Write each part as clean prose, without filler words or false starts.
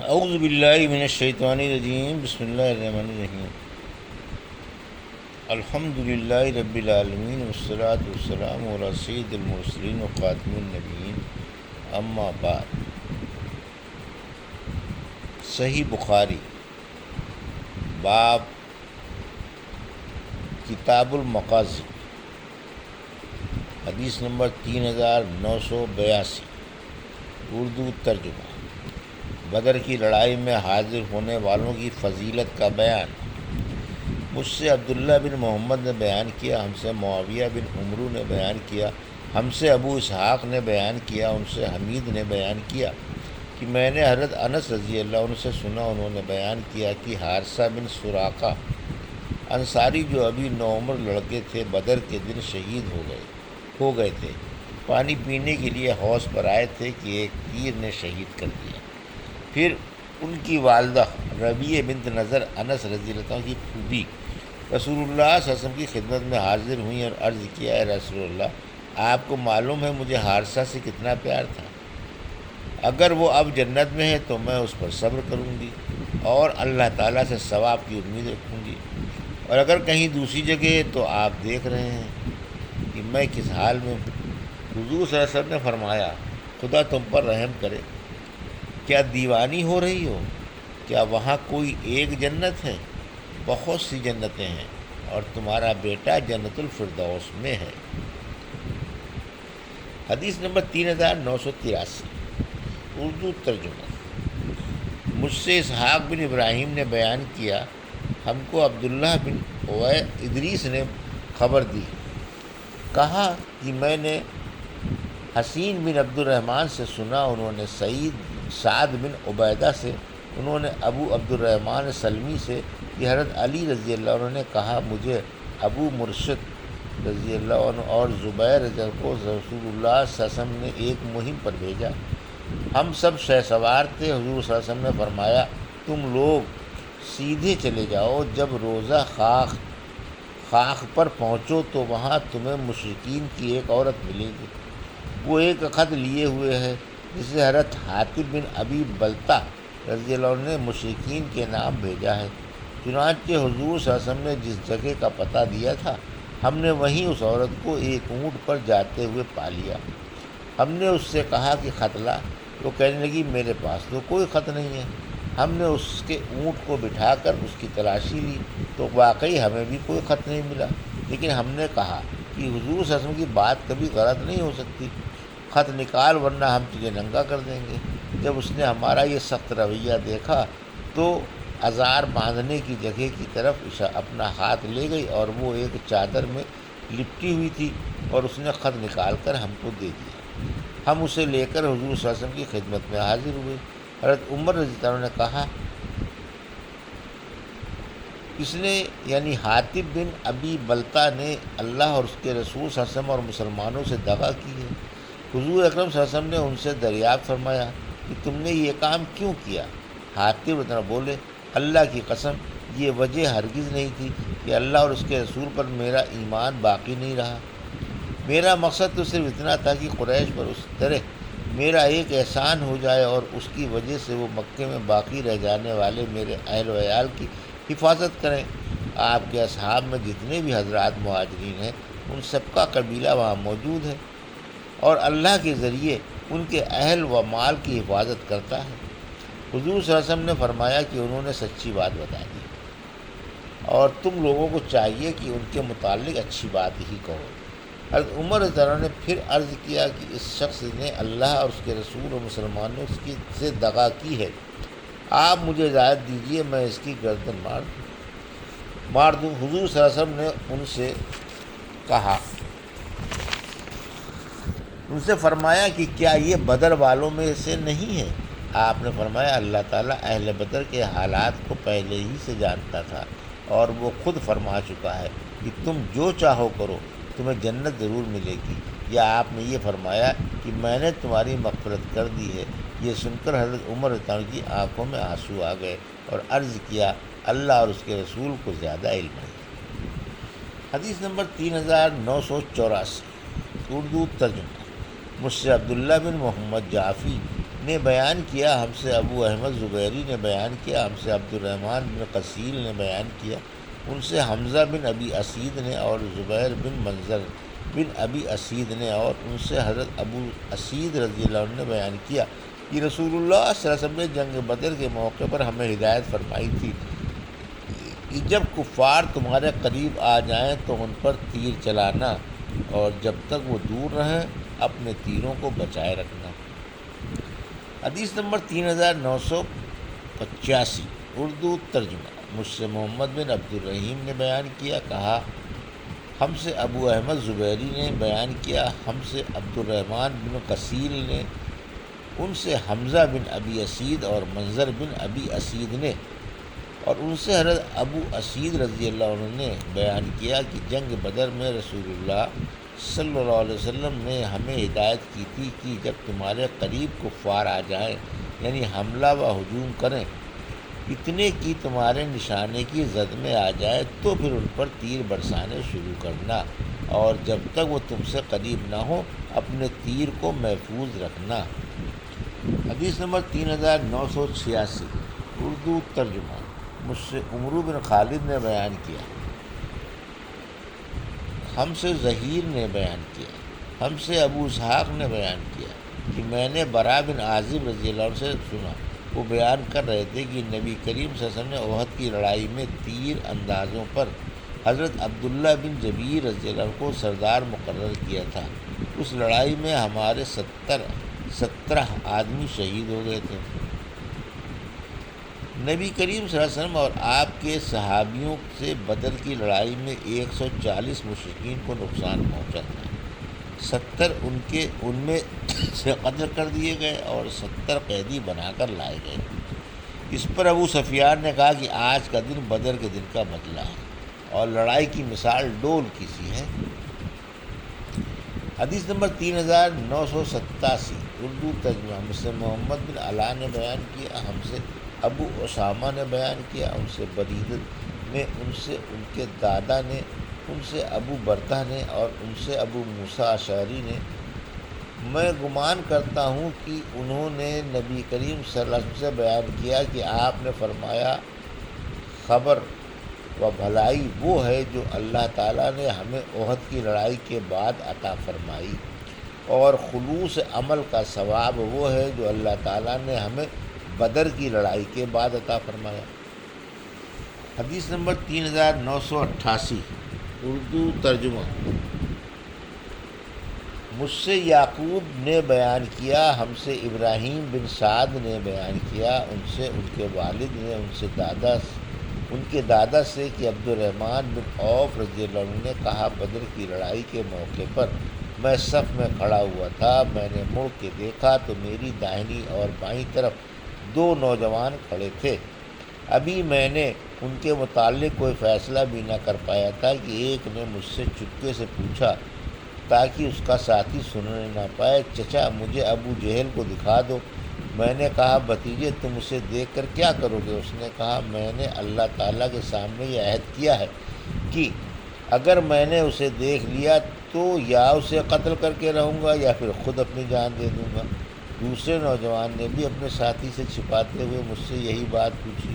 اعوذ باللہ من الشیطان الرجیم، بسم اللہ الرحمن الرحیم۔ الحمد للہ رب العالمین والصلاة والسلام علی سید المرسلین وخاتم النبیین، اما بعد۔ صحیح بخاری باب کتاب المغازی، حدیث نمبر 3982، اردو ترجمہ۔ بدر کی لڑائی میں حاضر ہونے والوں کی فضیلت کا بیان۔ مجھ سے عبداللہ بن محمد نے بیان کیا، ہم سے معاویہ بن عمرو نے بیان کیا، ہم سے ابو اسحاق نے بیان کیا، ان سے حمید نے بیان کیا کہ میں نے حضرت انس رضی اللہ عنہ سے سنا، انہوں نے بیان کیا کہ حارثہ بن سراقہ انصاری جو ابھی نوعمر لڑکے تھے، بدر کے دن شہید ہو گئے تھے۔ پانی پینے کے لیے حوض پر آئے تھے کہ ایک تیر نے شہید کر دیا۔ پھر ان کی والدہ ربیع بنت نضر انس رضی اللہ عنہ کی پھوپھی رسول اللہ صلی اللہ علیہ وسلم کی خدمت میں حاضر ہوئیں اور عرض کیا، اے رسول اللہ، آپ کو معلوم ہے مجھے حارثہ سے کتنا پیار تھا۔ اگر وہ اب جنت میں ہے تو میں اس پر صبر کروں گی اور اللہ تعالیٰ سے ثواب کی امید رکھوں گی، اور اگر کہیں دوسری جگہ ہے تو آپ دیکھ رہے ہیں کہ میں کس حال میں ہوں۔ حضور صلی اللہ علیہ وسلم نے فرمایا، خدا تم پر رحم کرے، کیا دیوانی ہو رہی ہو؟ کیا وہاں کوئی ایک جنت ہے؟ بہت سی جنتیں ہیں، اور تمہارا بیٹا جنت الفردوس میں ہے۔ حدیث نمبر 3983، اردو ترجمہ۔ مجھ سے اسحاق بن ابراہیم نے بیان کیا، ہم کو عبداللہ بن ادریس نے خبر دی، کہا کہ میں نے حسین بن عبد الرحمن سے سنا، انہوں نے سعد بن عبیدہ سے، انہوں نے ابو عبد الرحمن سلمی سے کہ حضرت علی رضی اللہ عنہ نے کہا، مجھے ابو مرشد رضی اللہ عنہ اور زبیر رضی اللہ عنہ کو رسول اللہ صلی اللہ علیہ وسلم نے ایک مہم پر بھیجا۔ ہم سب شہ سوار تھے۔ حضور صلی اللہ علیہ وسلم نے فرمایا، تم لوگ سیدھے چلے جاؤ، جب روزہ خاک پر پہنچو تو وہاں تمہیں مشرکین کی ایک عورت ملے گی، وہ ایک خط لیے ہوئے ہے جسے حضرت حاطب بن ابی بلتہ رضی اللہ عنہ نے مشرکین کے نام بھیجا ہے۔ چنانچہ حضور صلی اللہ علیہ وسلم نے جس جگہ کا پتہ دیا تھا، ہم نے وہیں اس عورت کو ایک اونٹ پر جاتے ہوئے پا لیا۔ ہم نے اس سے کہا کہ خط لا، وہ کہنے لگی، میرے پاس تو کوئی خط نہیں ہے۔ ہم نے اس کے اونٹ کو بٹھا کر اس کی تلاشی لی تو واقعی ہمیں بھی کوئی خط نہیں ملا، لیکن ہم نے کہا کہ حضور صلی اللہ علیہ وسلم کی بات کبھی غلط نہیں ہو سکتی، خط نکال ورنہ ہم تجھے ننگا کر دیں گے۔ جب اس نے ہمارا یہ سخت رویہ دیکھا تو ازار باندھنے کی جگہ کی طرف اپنا ہاتھ لے گئی، اور وہ ایک چادر میں لپٹی ہوئی تھی، اور اس نے خط نکال کر ہم کو دے دیا۔ ہم اسے لے کر حضور صلی اللہ علیہ وسلم کی خدمت میں حاضر ہوئے۔ حضرت عمر رضی اللہ عنہ نے کہا، اس نے یعنی حاطب بن ابی بلتہ نے اللہ اور اس کے رسول صلی اللہ علیہ وسلم اور مسلمانوں سے دغا کی ہے۔ حضور اکرم صلی اللہ علیہ وسلم نے ان سے دریافت فرمایا کہ تم نے یہ کام کیوں کیا؟ حاطب اتنا بولے، اللہ کی قسم، یہ وجہ ہرگز نہیں تھی کہ اللہ اور اس کے رسول پر میرا ایمان باقی نہیں رہا۔ میرا مقصد تو صرف اتنا تھا کہ قریش پر اس طرح میرا ایک احسان ہو جائے اور اس کی وجہ سے وہ مکے میں باقی رہ جانے والے میرے اہل و عیال کی حفاظت کریں۔ آپ کے اصحاب میں جتنے بھی حضرات مہاجرین ہیں، ان سب کا قبیلہ وہاں موجود ہے، اور اللہ کے ذریعے ان کے اہل و مال کی حفاظت کرتا ہے۔ حضور صلی اللہ علیہ وسلم نے فرمایا کہ انہوں نے سچی بات بتا دی، اور تم لوگوں کو چاہیے کہ ان کے متعلق اچھی بات ہی کہو۔ حضرت عمر رضی اللہ عنہ نے پھر عرض کیا کہ اس شخص نے اللہ اور اس کے رسول اور مسلمانوں سے دغا کی ہے، آپ مجھے اجازت دیجیے میں اس کی گردن مار دوں۔ حضور صلی اللہ علیہ وسلم نے ان سے کہا، ان سے فرمایا کہ کیا یہ بدر والوں میں سے نہیں ہے؟ آپ نے فرمایا، اللہ تعالیٰ اہل بدر کے حالات کو پہلے ہی سے جانتا تھا، اور وہ خود فرما چکا ہے کہ تم جو چاہو کرو، تمہیں جنت ضرور ملے گی، یا آپ نے یہ فرمایا کہ میں نے تمہاری مغفرت کر دی ہے۔ یہ سن کر حضرت عمر رضی اللہ عنہ کی آنکھوں میں آنسو آ گئے اور عرض کیا، اللہ اور اس کے رسول کو زیادہ علم ہے۔ حدیث نمبر 3984، اردو ترجمہ۔ مجھ سے عبداللہ بن محمد جعفی نے بیان کیا، ہم سے ابو احمد زبیری نے بیان کیا، ہم سے عبد الرحمن بن قصیل نے بیان کیا، ان سے حمزہ بن ابی اسید نے اور زبیر بن منظر بن ابی اسید نے، اور ان سے حضرت ابو اسید رضی اللہ عنہ نے بیان کیا کہ رسول اللہ صلی اللہ علیہ وسلم نے جنگ بدر کے موقع پر ہمیں ہدایت فرمائی تھی کہ جب کفار تمہارے قریب آ جائیں تو ان پر تیر چلانا، اور جب تک وہ دور رہیں اپنے تیروں کو بچائے رکھنا۔ حدیث نمبر 3985، اردو ترجمہ۔ مجھ سے محمد بن عبد الرحیم نے بیان کیا، کہا ہم سے ابو احمد زبیری نے بیان کیا، ہم سے عبد الرحمن بن قصیل نے، ان سے حمزہ بن ابی اسید اور منظر بن ابی اسید نے، اور ان سے حضرت ابو اسید رضی اللہ عنہ نے بیان کیا کہ جنگ بدر میں رسول اللہ صلی اللہ علیہ وسلم نے ہمیں ہدایت کی تھی کہ جب تمہارے قریب کفار آ جائیں، یعنی حملہ و ہجوم کریں، اتنے کی تمہارے نشانے کی زد میں آ جائے تو پھر ان پر تیر برسانے شروع کرنا، اور جب تک وہ تم سے قریب نہ ہو اپنے تیر کو محفوظ رکھنا۔ حدیث نمبر 3986، اردو ترجمہ۔ مجھ سے عمرو بن خالد نے بیان کیا، ہم سے ظہیر نے بیان کیا، ہم سے ابو اسحاق نے بیان کیا کہ میں نے برا بن عازب رضی اللہ عنہ سے سنا، وہ بیان کر رہے تھے کہ نبی کریم صلی اللہ علیہ وسلم نے احد کی لڑائی میں تیر اندازوں پر حضرت عبداللہ بن جبیر رضی اللہ عنہ کو سردار مقرر کیا تھا۔ اس لڑائی میں ہمارے 17 آدمی شہید ہو گئے تھے۔ نبی کریم صلی اللہ علیہ وسلم اور آپ کے صحابیوں سے بدر کی لڑائی میں 140 مشرکین کو نقصان پہنچا تھا۔ 70 ان میں سے قتل کر دیے گئے اور 70 قیدی بنا کر لائے گئے۔ اس پر ابو سفیان نے کہا کہ آج کا دن بدر کے دن کا بدلہ ہے، اور لڑائی کی مثال ڈول کی سی ہے۔ حدیث نمبر 3987، اردو ترجمہ۔ مجھ سے محمد بن علا نے بیان کیا، ہم سے ابو اسامہ نے بیان کیا، ان سے بریدت نے، ان سے ان کے دادا نے، ان سے ابو بردہ نے، اور ان سے ابو موسیٰ اشعری نے، میں گمان کرتا ہوں کہ انہوں نے نبی کریم صلی اللہ علیہ وسلم سے بیان کیا کہ آپ نے فرمایا، خبر و بھلائی وہ ہے جو اللہ تعالیٰ نے ہمیں احد کی لڑائی کے بعد عطا فرمائی، اور خلوص عمل کا ثواب وہ ہے جو اللہ تعالیٰ نے ہمیں بدر کی لڑائی کے بعد عطا فرمایا۔ حدیث نمبر 3988، اردو ترجمہ۔ مجھ سے یعقوب نے بیان کیا، ہم سے ابراہیم بن سعد نے بیان کیا، ان سے ان کے والد نے، ان کے دادا سے کہ عبد الرحمن بن عوف رضی اللہ عنہ نے کہا، بدر کی لڑائی کے موقع پر میں صف میں کھڑا ہوا تھا، میں نے مڑ کے دیکھا تو میری داہنی اور بائیں طرف 2 نوجوان کھڑے تھے۔ ابھی میں نے ان کے متعلق کوئی فیصلہ بھی نہ کر پایا تھا کہ ایک نے مجھ سے چپکے سے پوچھا تاکہ اس کا ساتھی سننے نہ پائے، چچا مجھے ابو جہل کو دکھا دو۔ میں نے کہا، بھتیجے تم اسے دیکھ کر کیا کرو گے؟ اس نے کہا، میں نے اللہ تعالیٰ کے سامنے یہ عہد کیا ہے کہ اگر میں نے اسے دیکھ لیا تو یا اسے قتل کر کے رہوں گا یا پھر خود اپنی جان دے دوں گا۔ دوسرے نوجوان نے بھی اپنے ساتھی سے چھپاتے ہوئے مجھ سے یہی بات پوچھی۔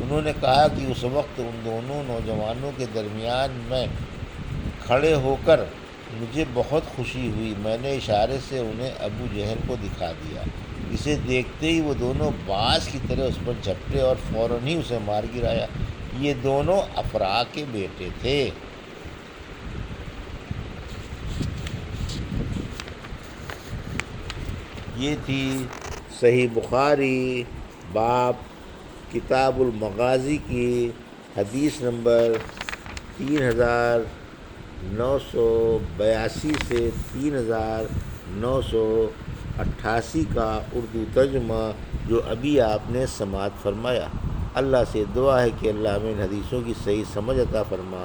انہوں نے کہا کہ اس وقت ان دونوں نوجوانوں کے درمیان میں کھڑے ہو کر مجھے بہت خوشی ہوئی، میں نے اشارے سے انہیں ابو جہل کو دکھا دیا۔ اسے دیکھتے ہی وہ دونوں باز کی طرح اس پر جھپٹے اور فوراً ہی اسے مار گرایا۔ یہ دونوں افرا کے بیٹے تھے۔ یہ تھی صحیح بخاری باب کتاب المغازی کی حدیث نمبر 3982 سے 3988 کا اردو ترجمہ جو ابھی آپ نے سماعت فرمایا۔ اللہ سے دعا ہے کہ اللہ ہمیں ان حدیثوں کی صحیح سمجھ عطا فرما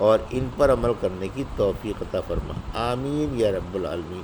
اور ان پر عمل کرنے کی توفیق عطا فرما، آمین یا رب العالمین۔